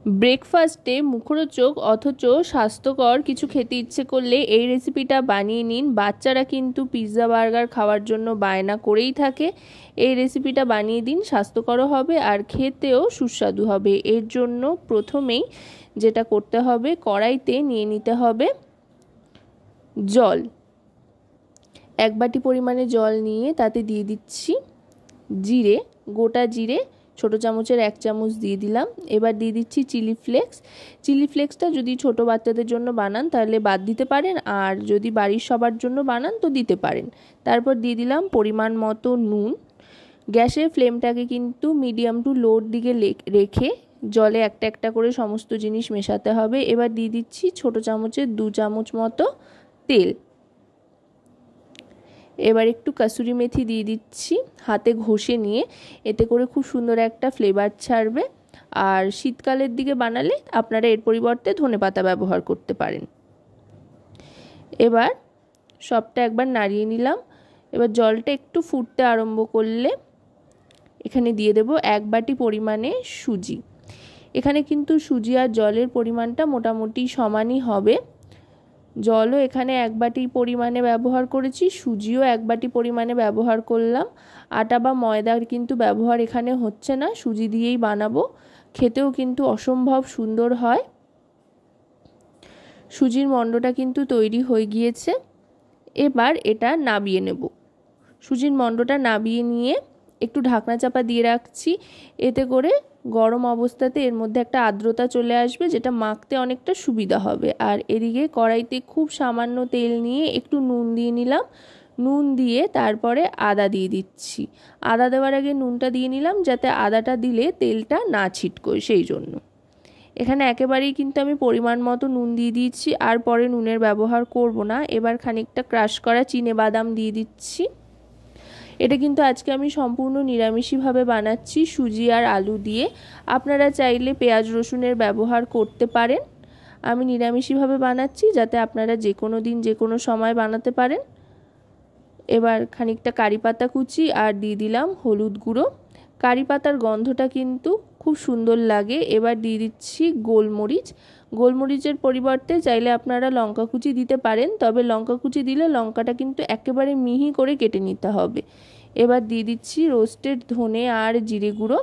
ব্রেকফাস্টে মুখরোচক অথচ স্বাস্থ্যকর কিছু খেতে ইচ্ছে করলে এই রেসিপিটা বানিয়ে নিন। বাচ্চারা কিন্তু পিৎজা বার্গার খাওয়ার জন্য বায়না করেই থাকে। এই রেসিপিটা বানিয়ে দিন, স্বাস্থ্যকরও হবে আর খেতেও সুস্বাদু হবে। এর জন্য প্রথমেই যেটা করতে হবে, কড়াইতে নিয়ে নিতে হবে জল। 1 বাটি পরিমাণে জল নিয়ে তাতে দিয়ে দিচ্ছি জিরে, গোটা জিরে ছোট চামচের 1 চামচ দিয়ে দিলাম। এবার দিয়ে দিচ্ছি চিলি ফ্লেক্স। চিলি ফ্লেক্সটা যদি ছোট বাচ্চাদের জন্য বানান তাহলে বাদ দিতে পারেন, আর যদি বাড়ির সবার জন্য বানান তো দিতে পারেন। তারপর দিয়ে দিলাম পরিমাণ মতো নুন। গ্যাসের ফ্লেমটাকে কিন্তু মিডিয়াম টু লোর দিকে রেখে জলে একটা একটা করে সমস্ত জিনিস মেশাতে হবে। এবার দিয়ে দিচ্ছি ছোট চামচের 2 চামচ মতো তেল। এবার একটু কাসুরি মেথি দিয়ে দিচ্ছি হাতে ঘষে নিয়ে, এতে করে খুব সুন্দর একটা ফ্লেভার ছাড়বে। আর শীতকালের দিকে বানালে আপনারা এর পরিবর্তে ধনেপাতা ব্যবহার করতে পারেন। এবার সবটা একবার নাড়িয়ে নিলাম। এবার জলটা একটু ফুটতে আরম্ভ করলে এখানে দিয়ে দেব 1 বাটি পরিমাণে সুজি। এখানে কিন্তু সুজি আর জলের পরিমাণটা মোটামুটি সমানই হবে। জলও এখানে 1 বাটি পরিমাণে ব্যবহার করেছি, সুজিও 1 বাটি পরিমাণে ব্যবহার করলাম। আটা বা ময়দার কিন্তু ব্যবহার এখানে হচ্ছে না, সুজি দিয়েই বানাবো। খেতেও কিন্তু অসম্ভব সুন্দর হয়। সুজির মণ্ডটা কিন্তু তৈরি হয়ে গিয়েছে। এবার এটা নাবিয়ে নেব। সুজির মণ্ডটা নাবিয়ে নিয়ে একটু ঢাকনা চাপা দিয়ে রাখছি। এতে করে গরম অবস্থাতে এর মধ্যে একটা আর্দ্রতা চলে আসবে, যেটা মাখতে অনেকটা সুবিধা হবে। আর এদিকে কড়াইতে খুব সামান্য তেল নিয়ে একটু নুন দিয়ে নিলাম। নুন দিয়ে তারপরে আদা দিয়ে দিচ্ছি। আদা দেওয়ার আগে নুনটা দিয়ে নিলাম যাতে আদাটা দিলে তেলটা না ছিটকোয়, সেই জন্য। এখানে একেবারেই কিন্তু আমি পরিমাণ মতো নুন দিয়ে দিচ্ছি, আর পরে নুনের ব্যবহার করব না। এবার খানিকটা ক্রাশ করা চিনেবাদাম দিয়ে দিচ্ছি। এটা কিন্তু আজকে আমি সম্পূর্ণ নিরামিষভাবে বানাচ্ছি, সুজি আর আলু দিয়ে। আপনারা চাইলে পেঁয়াজ রসুনের ব্যবহার করতে পারেন। আমি নিরামিষভাবে বানাচ্ছি যাতে আপনারা যে কোনো দিন যে কোনো সময় বানাতে পারেন। এবার খানিকটা কারি পাতা কুচি আর দিয়ে দিলাম হলুদ গুঁড়ো। কারি পাতার গন্ধটা কিন্তু খুব সুন্দর লাগে। এবার দিয়ে দিচ্ছি গোলমরিচ। গোলমরিচের পরিবর্তে চাইলে আপনারা লঙ্কা কুচি দিতে পারেন, তবে লঙ্কা কুচি দিলে লঙ্কাটা কিন্তু একেবারে মিহি করে কেটে নিতে হবে। এবার দিয়ে দিচ্ছি রোস্টেড ধনে আর জিরে গুঁড়ো।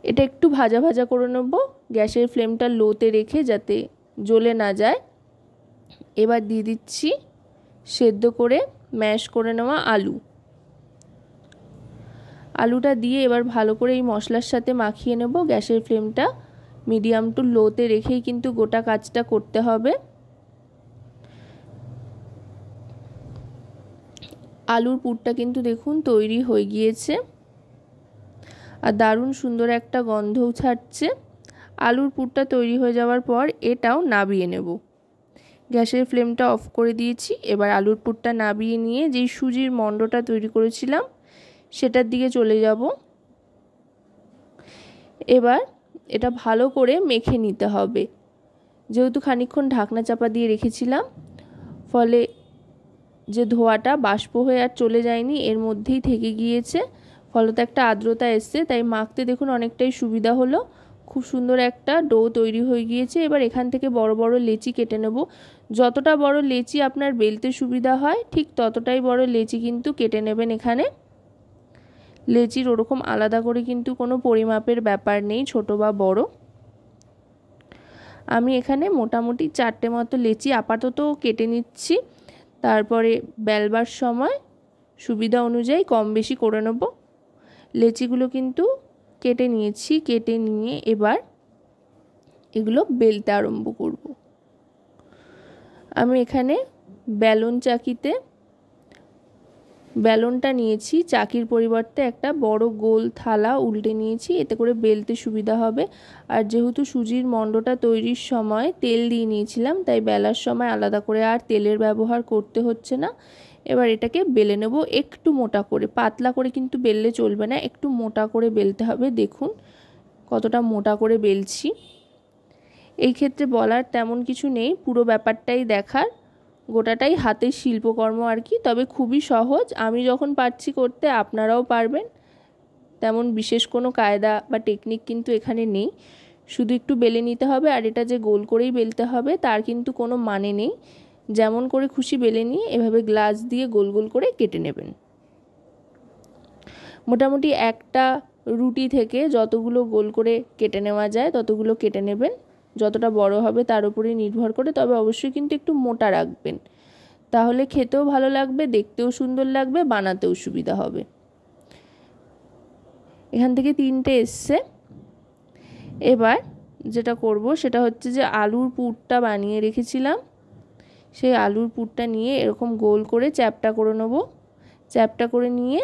এটা একটু ভাজা ভাজা করে নেব, গ্যাসের ফ্লেমটা লোতে রেখে যাতে জ্বলে না যায়। এবার দিয়ে দিচ্ছি সেদ্ধ করে ম্যাশ করে নেওয়া আলু। আলুটা দিয়ে এবার ভালো করে এই মশলার সাথে মাখিয়ে নেব। গ্যাসের ফ্লেমটা মিডিয়াম টু লোতে রেখেই কিন্তু গোটা কাজটা করতে হবে। আলুর পুরটা কিন্তু দেখুন তৈরি হয়ে গিয়েছে আর দারুণ সুন্দর একটা গন্ধও ছাড়ছে। আলুর পুরটা তৈরি হয়ে যাওয়ার পর এটাও নাবিয়ে নেব। গ্যাসের ফ্লেমটা অফ করে দিয়েছি। এবার আলুর পুরটা নাবিয়ে নিয়ে যেই সুজির মণ্ডটা তৈরি করেছিলাম সেটার দিকে চলে যাব। এবার এটা ভালো করে মেখে নিতে হবে। যেহেতু খানিকক্ষণ ঢাকনা চাপা দিয়ে রেখেছিলাম, ফলে যে ধোঁয়াটা বাষ্প হয়ে আর চলে যায়নি, এর মধ্যেই থেকে গিয়েছে, ফলত একটা আর্দ্রতা এসছে। তাই মাখতে দেখুন অনেকটাই সুবিধা হলো। খুব সুন্দর একটা ডো তৈরি হয়ে গিয়েছে। এবার এখান থেকে বড় বড় লেচি কেটে নেব। যতটা বড় লেচি আপনার বেলতে সুবিধা হয় ঠিক ততটাই বড় লেচি কিন্তু কেটে নেবেন। এখানে লেচির ওরকম আলাদা করে কিন্তু কোনো পরিমাপের ব্যাপার নেই, ছোট বা বড়। আমি এখানে মোটামুটি 4টে মতো লেচি আপাতত কেটে নিচ্ছি। তারপরে বেলবার সময় সুবিধা অনুযায়ী কম বেশি করে নেব। লেচিগুলো কিন্তু কেটে নিয়েছি। কেটে নিয়ে এবার এগুলো বেলতে আরম্ভ করব। আমি এখানে বেলন চাকিতে বেলনটা নিয়েছি, চাকির পরিবর্তে একটা বড় গোল থালা উল্টে নিয়েছি, এতে করে বেলতে সুবিধা হবে। আর যেহেতু সুজির মণ্ডটা তৈরির সময় তেল দিয়ে নিয়েছিলাম, তাই বেলার সময় আলাদা করে আর তেলের ব্যবহার করতে হচ্ছে না। এবার এটাকে বেলে নেব একটু মোটা করে, পাতলা করে কিন্তু বেললে চলবে না, একটু মোটা করে বেলতে হবে। দেখুন কতটা মোটা করে বেলছি। এই ক্ষেত্রে বলার তেমন কিছু নেই, পুরো ব্যাপারটাই দেখার। গোটাটাই হাতের শিল্পকর্ম আর কি, তবে খুবই সহজ। আমি যখন পারছি করতে আপনারাও পারবেন। তেমন বিশেষ কোনো কায়দা বা টেকনিক কিন্তু এখানে নেই। শুধু একটু বেলে নিতে হবে। আর এটা যে গোল করেই বেলতে হবে তার কিন্তু কোনো মানে নেই, যেমন করে খুশি বেলে নিয়ে এভাবে গ্লাস দিয়ে গোল গোল করে কেটে নেবেন। মোটামুটি একটা রুটি থেকে যতগুলো গোল করে কেটে নেওয়া যায় ততগুলো কেটে নেবেন, যতটা বড় হবে তার উপরে নির্ভর করে। তবে অবশ্যই কিন্তু একটু মোটা রাখবেন, তাহলে খেতেও ভালো লাগবে, দেখতেও সুন্দর লাগবে, বানাতেও সুবিধা হবে। এখান থেকে 3টে এসছে। এবার যেটা করব সেটা হচ্ছে যে আলুর পুরটা বানিয়ে রেখেছিলাম, সেই আলুর পুরটা নিয়ে এরকম গোল করে চ্যাপটা করে নেব। চ্যাপটা করে নিয়ে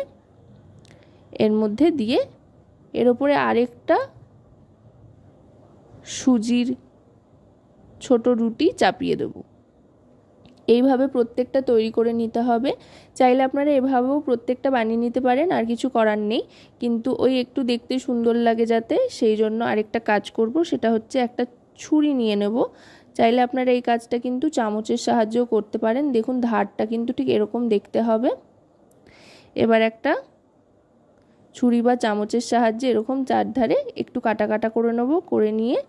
এর মধ্যে দিয়ে এর উপরে আরেকটা সুজির ছোট রুটি চাপিয়ে দেব। এইভাবে প্রত্যেকটা তৈরি করে নিতে হবে। চাইলে আপনারা এভাবেও প্রত্যেকটা বানিয়ে নিতে পারেন, আর কিছু করার নেই, কিন্তু ওই একটু দেখতে সুন্দর লাগে যাতে, সেই জন্য আরেকটা কাজ করব, সেটা হচ্ছে একটা ছুরি নিয়ে নেব। চাইলে আপনারা এই কাজটা কিন্তু চামচের সাহায্যেও করতে পারেন। দেখুন ধারটা কিন্তু ঠিক এরকম দেখতে হবে। এবার একটা ছুরি বা চামচের সাহায্যে এরকম চারধারে একটু কাটা কাটা করে নেব, করে নিয়ে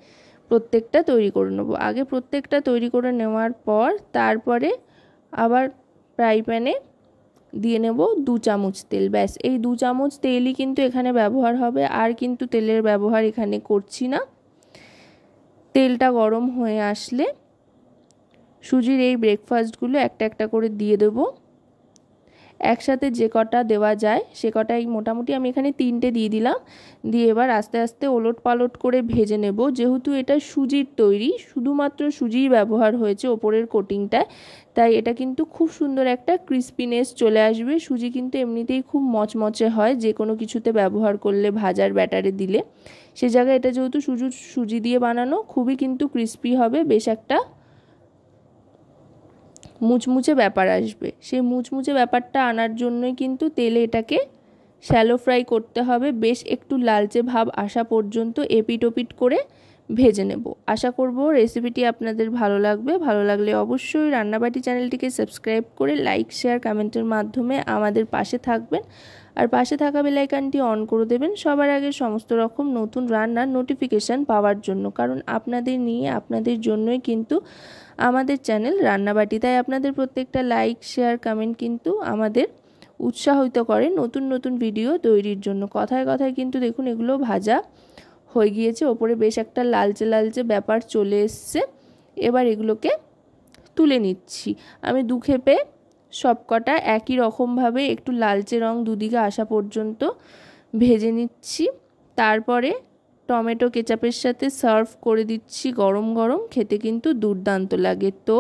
প্রত্যেকটা তৈরি করে নেব। আগে প্রত্যেকটা তৈরি করে নেওয়ার পর তারপরে আবার ফ্রাই প্যানে দিয়ে নেব 2 চামচ তেল। ব্যাস এই 2 চামচ তেলই কিন্তু এখানে ব্যবহার হবে, আর কিন্তু তেলের ব্যবহার এখানে করছি না। তেলটা গরম হয়ে আসলে সুজির এই ব্রেকফাস্টগুলো একটা একটা করে দিয়ে দেব। একসাথে যে কটা দেওয়া যায় সে কটাই, মোটামুটি আমি এখানে 3টে দিয়ে দিলাম। দিয়ে এবার আস্তে আস্তে ওলট পালট করে ভেজে নেব। যেহেতু এটা সুজির তৈরি, শুধুমাত্র সুজিই ব্যবহার হয়েছে ওপরের কোটিংটায়, তাই এটা কিন্তু খুব সুন্দর একটা ক্রিস্পিনেস চলে আসবে। সুজি কিন্তু এমনিতেই খুব মচমচে হয় যে কোনো কিছুতে ব্যবহার করলে, ভাজার ব্যাটারে দিলে। সে জায়গায় এটা যেহেতু সুজি দিয়ে বানানো, খুবই কিন্তু ক্রিস্পি হবে, বেশ একটা মুচমুচে ব্যাপার আসবে। সেই মুচমুচে ব্যাপারটা আনার জন্যই কিন্তু তেলে এটাকে শ্যালো ফ্রাই করতে হবে। বেশ একটু লালচে ভাব আসা পর্যন্ত এপিট ওপিট করে ভেজে নেব। আশা করব রেসিপিটি আপনাদের ভালো লাগবে। ভালো লাগলে অবশ্যই রান্নাবাটি চ্যানেলটিকে সাবস্ক্রাইব করে লাইক, শেয়ার, কমেন্টের মাধ্যমে আমাদের পাশে থাকবেন। আর পাশে থাকা বেল আইকনটি অন করে দেবেন সবার আগে সমস্ত রকম নতুন রান্নার নোটিফিকেশান পাওয়ার জন্য। কারণ আপনাদের নিয়ে, আপনাদের জন্যই কিন্তু আমাদের চ্যানেল রান্নাবাটি। তাই আপনাদের প্রত্যেকটা লাইক, শেয়ার, কমেন্ট কিন্তু আমাদের উৎসাহিত করে নতুন নতুন ভিডিও তৈরির জন্য। কথায় কথায় কিন্তু দেখুন এগুলো ভাজা হয়ে গিয়েছে, ওপরে বেশ একটা লালচে লালচে ব্যাপার চলে এসছে। এবার এগুলোকে তুলে নিচ্ছি। আমি 2 খেপে সবকটা একই রকমভাবে একটু লালচে রং দুদিকে আসা পর্যন্ত ভেজে নিচ্ছি। তারপরে টমেটো কেচাপের সাথে সার্ভ করে দিচ্ছি গরম গরম। খেতে কিন্তু দুর্দান্ত লাগে। তো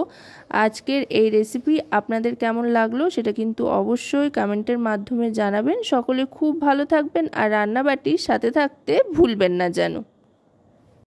আজকের এই রেসিপি আপনাদের কেমন লাগলো সেটা কিন্তু অবশ্যই কমেন্টের মাধ্যমে জানাবেন। সকলে খুব ভালো থাকবেন আর রান্নাবাটির সাথে থাকতে ভুলবেন না যেন।